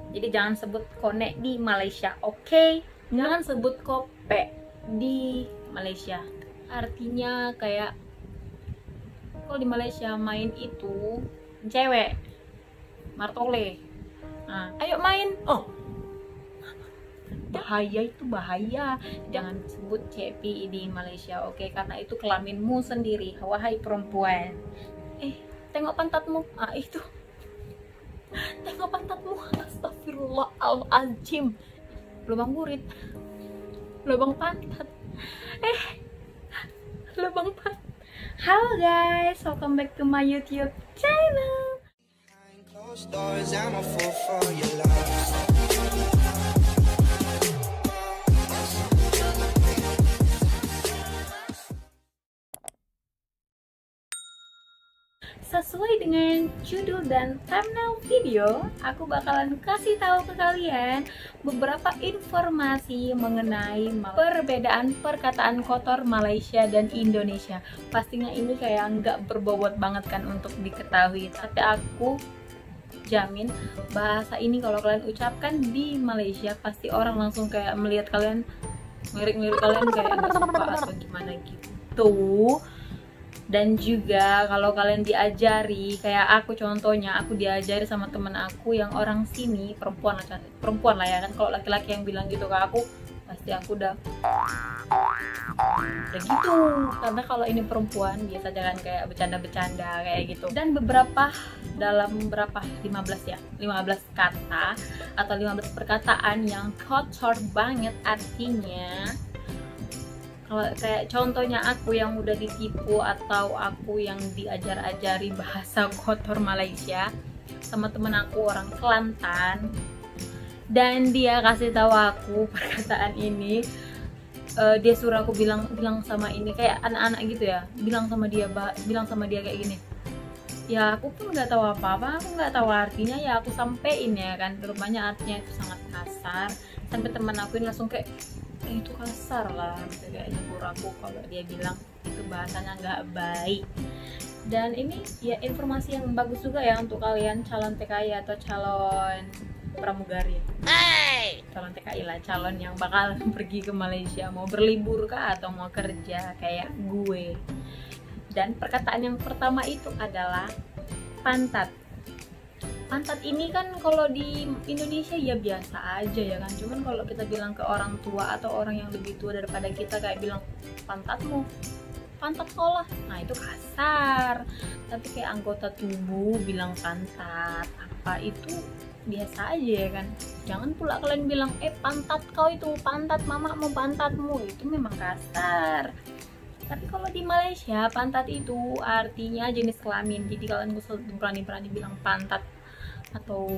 Jadi jangan sebut kone di Malaysia, oke? Jangan sebut kope di Malaysia. Artinya kayak kalau di Malaysia main itu cewek, martole. Nah, ayo main. Oh, bahaya, itu bahaya. Jangan sebut cepi di Malaysia, oke? Karena itu kelaminmu sendiri, wahai perempuan. Tengok pantatmu. Itu. Tengok pantatmu. Astagfirullahaladzim. Lubang burit. Lubang pantat. Lubang pantat. Halo guys, welcome back to my YouTube channel. Sesuai dengan judul dan thumbnail video, aku bakalan kasih tahu ke kalian beberapa informasi mengenai perbedaan perkataan kotor Malaysia dan Indonesia. Pastinya ini kayak nggak berbobot banget kan untuk diketahui, tapi aku jamin bahasa ini kalau kalian ucapkan di Malaysia pasti orang langsung kayak melihat kalian, ngelirik kalian kayak nggak suka atau gimana gitu. Dan juga kalau kalian diajari, kayak aku contohnya, aku diajari sama temen aku yang orang sini, perempuan lah ya kan. Kalau laki-laki yang bilang gitu ke aku, pasti aku udah gitu. Karena kalau ini perempuan biasa jangan kayak bercanda-bercanda kayak gitu. Dan dalam 15 kata atau 15 perkataan yang kotor banget artinya. Kalau kayak contohnya aku yang udah ditipu atau aku yang diajar-ajari bahasa kotor Malaysia sama temen aku orang Kelantan, dan dia kasih tahu aku perkataan ini, dia suruh aku bilang sama ini kayak anak-anak gitu ya, bilang sama dia kayak gini. Ya aku pun nggak tahu apa-apa, aku nggak tahu artinya, ya aku sampein ya kan, rupanya artinya itu sangat kasar. Sampai teman aku ini langsung kayak itu kasar lah, kayak nyebur aku kalau dia bilang itu bahasanya nggak baik. Dan ini ya informasi yang bagus juga ya untuk kalian calon TKI atau calon pramugari. Calon TKI lah, calon yang bakal pergi ke Malaysia, mau berlibur kah atau mau kerja kayak gue. Dan perkataan yang pertama itu adalah pantat. Pantat ini kan kalau di Indonesia ya biasa aja ya kan, cuman kalau kita bilang ke orang tua atau orang yang lebih tua daripada kita kayak bilang pantatmu, pantat sekolah, nah itu kasar. Tapi kayak anggota tubuh bilang pantat, apa itu biasa aja ya kan. Jangan pula kalian bilang pantat kau itu, pantat mamamu, pantatmu, itu memang kasar. Tapi kalau di Malaysia pantat itu artinya jenis kelamin, jadi kalian gak usah berani-berani bilang pantat atau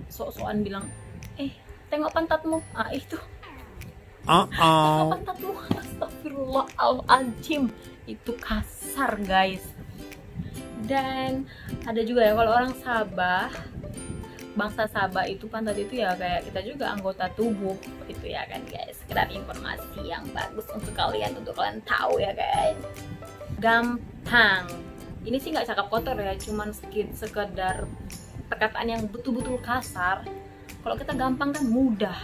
sok-sokan bilang tengok pantatmu, itu tengok pantatmu, astagfirullahaladzim, itu kasar guys. Dan ada juga ya kalau orang Sabah, bangsa Sabah itu pantat itu ya kayak kita juga anggota tubuh itu ya kan guys. Sekedar informasi yang bagus untuk kalian tahu ya guys. Gampang, ini sih nggak cakap kotor ya, cuman sekedar perkataan yang betul-betul kasar. Kalau kita gampang kan mudah,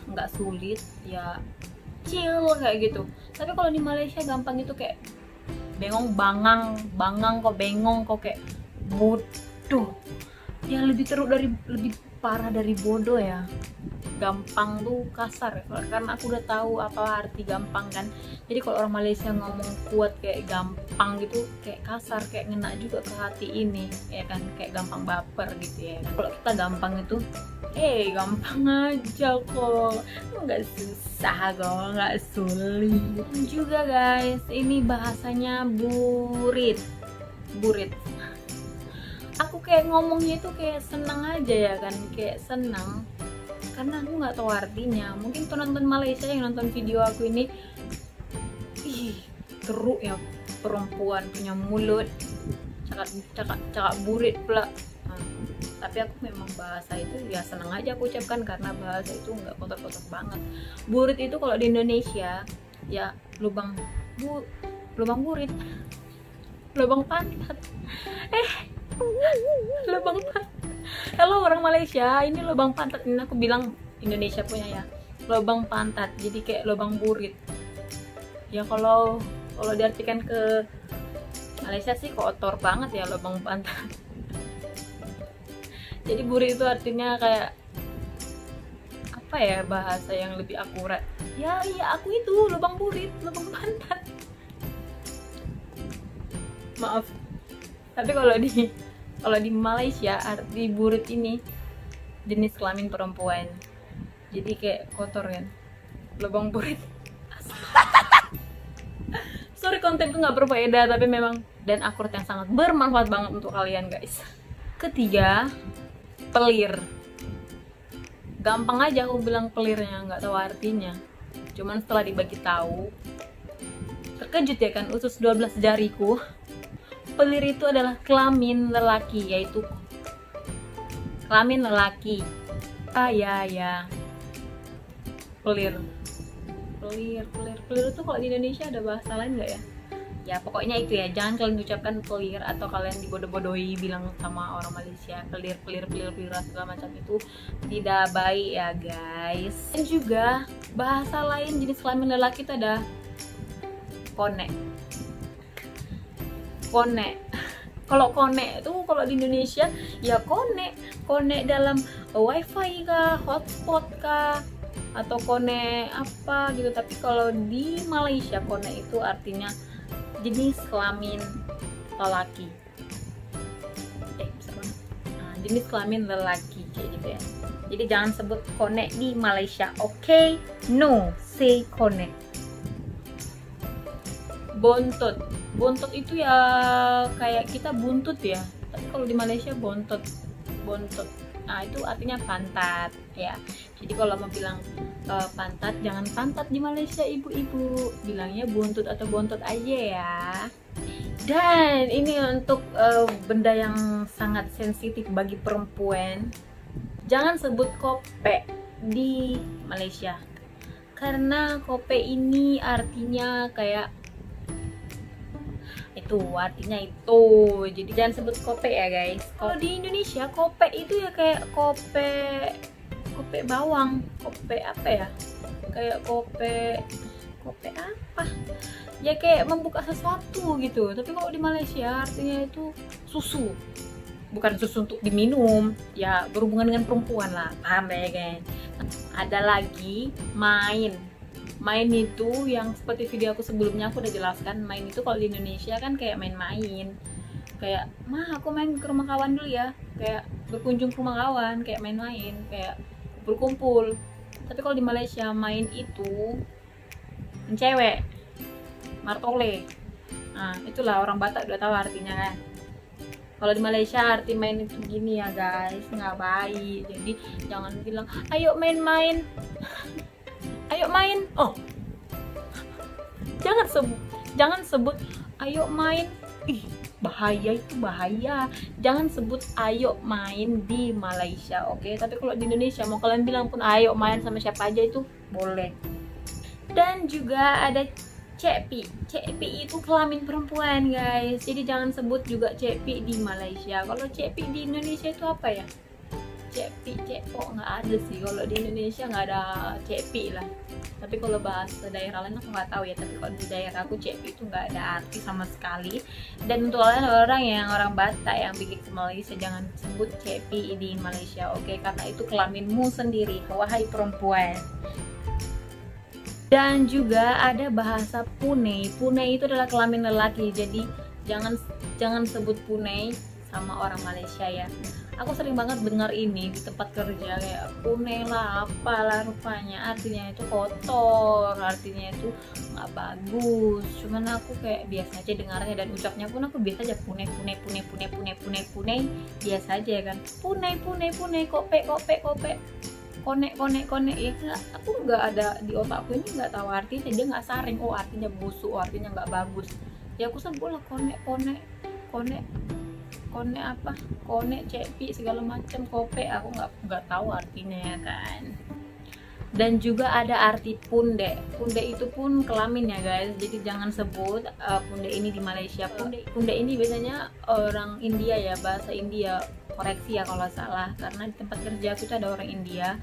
nggak sulit ya, chill kayak gitu. Tapi kalau di Malaysia gampang itu kayak bengong, bangang kok, bengong kok, kayak bodoh ya, lebih parah dari bodoh ya. Gampang tuh kasar ya, karena aku udah tahu apa arti gampang kan. Jadi kalau orang Malaysia ngomong kuat kayak gampang gitu, kayak kasar, kayak ngena juga ke hati ini ya kan, kayak gampang baper gitu ya kan. Kalau kita gampang itu gampang aja kok, nggak susah kok, nggak sulit juga guys. Ini bahasanya burit. Aku kayak ngomongnya itu kayak seneng aja ya kan, kayak seneng karena aku nggak tahu artinya. Mungkin penonton Malaysia yang nonton video aku ini, teruk ya perempuan punya mulut, cakap burit pula. Tapi aku memang bahasa itu ya seneng aja aku ucapkan karena bahasa itu nggak kotor-kotor banget. Burit itu kalau di Indonesia ya lubang burit, lubang pantat, lubang pantat. Kalau orang Malaysia, ini lubang pantat, ini aku bilang Indonesia punya ya, lubang pantat, jadi kayak lubang burit. Ya kalau diartikan ke Malaysia sih kotor banget ya lubang pantat. Jadi burit itu artinya kayak apa ya, bahasa yang lebih akurat? Ya iya, aku itu lubang burit, lubang pantat. Maaf. Tapi kalau di Malaysia arti burit ini jenis kelamin perempuan. Jadi kayak kotor kan, lubang burit. Sorry, kontenku nggak berfaedah, tapi memang dan akurat yang sangat bermanfaat banget untuk kalian guys. Ketiga, pelir. Gampang aja aku bilang pelirnya, nggak tahu artinya. Cuman setelah dibagi tahu, terkejut ya kan, usus 12 jariku. Pelir itu adalah kelamin lelaki, yaitu kelamin lelaki. Ya. Pelir itu kalau di Indonesia ada bahasa lain nggak ya? Ya pokoknya itu ya, jangan kalian ucapkan pelir atau kalian dibodoh-bodohi bilang sama orang Malaysia pelir segala macam, itu tidak baik ya guys. Dan juga bahasa lain jenis kelamin lelaki itu ada konek. Kalau konek itu kalau di Indonesia ya konek dalam wifi kah, hotspot kah, atau konek apa gitu. Tapi kalau di Malaysia konek itu artinya jenis kelamin lelaki. Jenis kelamin lelaki kayak gitu ya. Jadi jangan sebut konek di Malaysia, oke? No, say konek. Bontot itu ya kayak kita buntut ya, tapi kalau di Malaysia bontot. Nah itu artinya pantat ya. Jadi kalau mau bilang pantat, jangan pantat di Malaysia ibu-ibu, bilangnya buntut atau bontot aja ya. Dan ini untuk benda yang sangat sensitif bagi perempuan, jangan sebut kope di Malaysia, karena kope ini artinya kayak artinya itu. Jadi jangan sebut kope ya guys. Kalau di Indonesia kope itu ya kayak kope bawang, kope apa ya, kayak kope apa ya, kayak membuka sesuatu gitu. Tapi kalau di Malaysia artinya itu susu, bukan susu untuk diminum ya, berhubungan dengan perempuan lah, paham ya guys. Ada lagi main itu yang seperti video aku sebelumnya aku udah jelaskan. Main itu kalau di Indonesia kan kayak main-main, kayak aku main ke rumah kawan dulu ya, kayak berkunjung ke rumah kawan, kayak main-main, kayak kumpul-kumpul. Tapi kalau di Malaysia main itu mencewek, martole. Nah itulah orang Batak udah tahu artinya kan. Kalau di Malaysia arti main itu gini ya guys, nggak baik. Jadi jangan bilang ayo main-main. Ayo main. Oh. Jangan sebut ayo main. Ih, bahaya itu, bahaya. Jangan sebut ayo main di Malaysia, oke? Tapi kalau di Indonesia mau kalian bilang pun ayo main sama siapa aja itu boleh. Dan juga ada cepi. Cepi itu kelamin perempuan, guys. Jadi jangan sebut juga cepi di Malaysia. Kalau cepi di Indonesia itu apa ya? Cepi, cepok nggak ada sih. Kalau di Indonesia nggak ada cepi lah. Tapi kalau bahasa daerah lain aku nggak tahu ya. Tapi kalau di daerah aku cepi itu nggak ada arti sama sekali. Dan untuk kalian orang Batak yang pergi ke Malaysia, jangan sebut cepi di Malaysia, oke? Karena itu kelaminmu sendiri, wahai perempuan. Dan juga ada bahasa punai. Punai itu adalah kelamin lelaki. Jadi jangan sebut punai sama orang Malaysia ya. Aku sering banget dengar ini di tempat kerja, kayak punai lah apalah, rupanya artinya itu kotor, artinya itu nggak bagus. Cuman aku kayak biasa aja dengarnya, dan ucapnya pun aku biasa aja, punai biasa aja kan. Punai kope konek ya. Aku nggak ada di otakku ini, nggak tahu artinya, dia nggak saring. Oh artinya busuk, artinya nggak bagus ya. Aku sebut lah konek apa, konek, cepi, segala macam, kope, aku nggak tahu artinya ya kan. Dan juga ada arti punde. Punde itu pun kelamin ya guys. Jadi jangan sebut punde ini di Malaysia. Punde ini biasanya orang India ya, bahasa India. koreksi ya kalau salah, karena di tempat kerja aku tuh ada orang India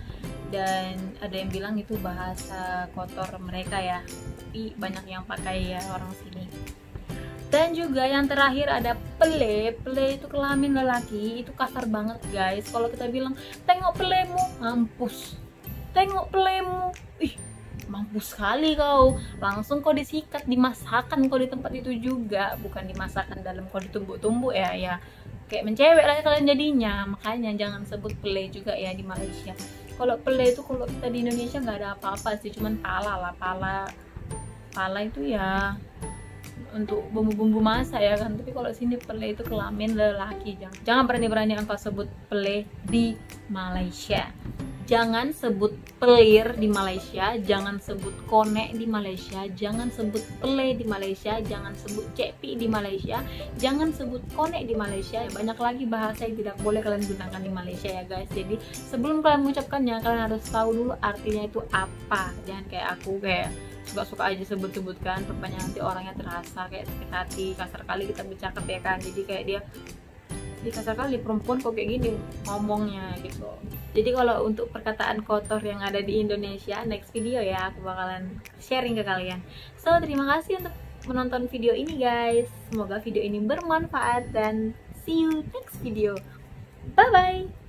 dan ada yang bilang itu bahasa kotor mereka ya, tapi banyak yang pakai ya orang sini. Dan juga yang terakhir ada pele. Pele itu kelamin lelaki, itu kasar banget guys. Kalau kita bilang tengok pelemu, mampus. Tengok pelemu, ih mampus sekali kau. Langsung kau disikat, dimasakkan kau di tempat itu juga, bukan dimasakkan dalam kau ditumbuk-tumbuk ya. Kayak mencewek lah kalian jadinya. Makanya jangan sebut pele juga ya di Malaysia. Kalau pele itu kalau kita di Indonesia nggak ada apa-apa sih, cuman pala lah, pala itu ya untuk bumbu-bumbu masak ya kan. Tapi kalau sini pele itu kelamin lelaki. Jangan berani-berani engkau sebut pele di Malaysia. Jangan sebut pelir di Malaysia, jangan sebut konek di Malaysia, jangan sebut pele di Malaysia, jangan sebut cepi di Malaysia, jangan sebut konek di Malaysia. Banyak lagi bahasa yang tidak boleh kalian gunakan di Malaysia ya guys. Jadi sebelum kalian mengucapkannya, kalian harus tahu dulu artinya itu apa. Jangan kayak aku, kayak suka-suka aja sebut-sebutkan, rupanya nanti orangnya terasa kayak sakit hati, kasar kali kita bercakap ya kan. Jadi kayak dia kasar kali, perempuan kok kayak gini ngomongnya gitu. Jadi kalau untuk perkataan kotor yang ada di Indonesia, next video ya aku bakalan sharing ke kalian. So terima kasih untuk menonton video ini guys. Semoga video ini bermanfaat dan see you next video. Bye bye.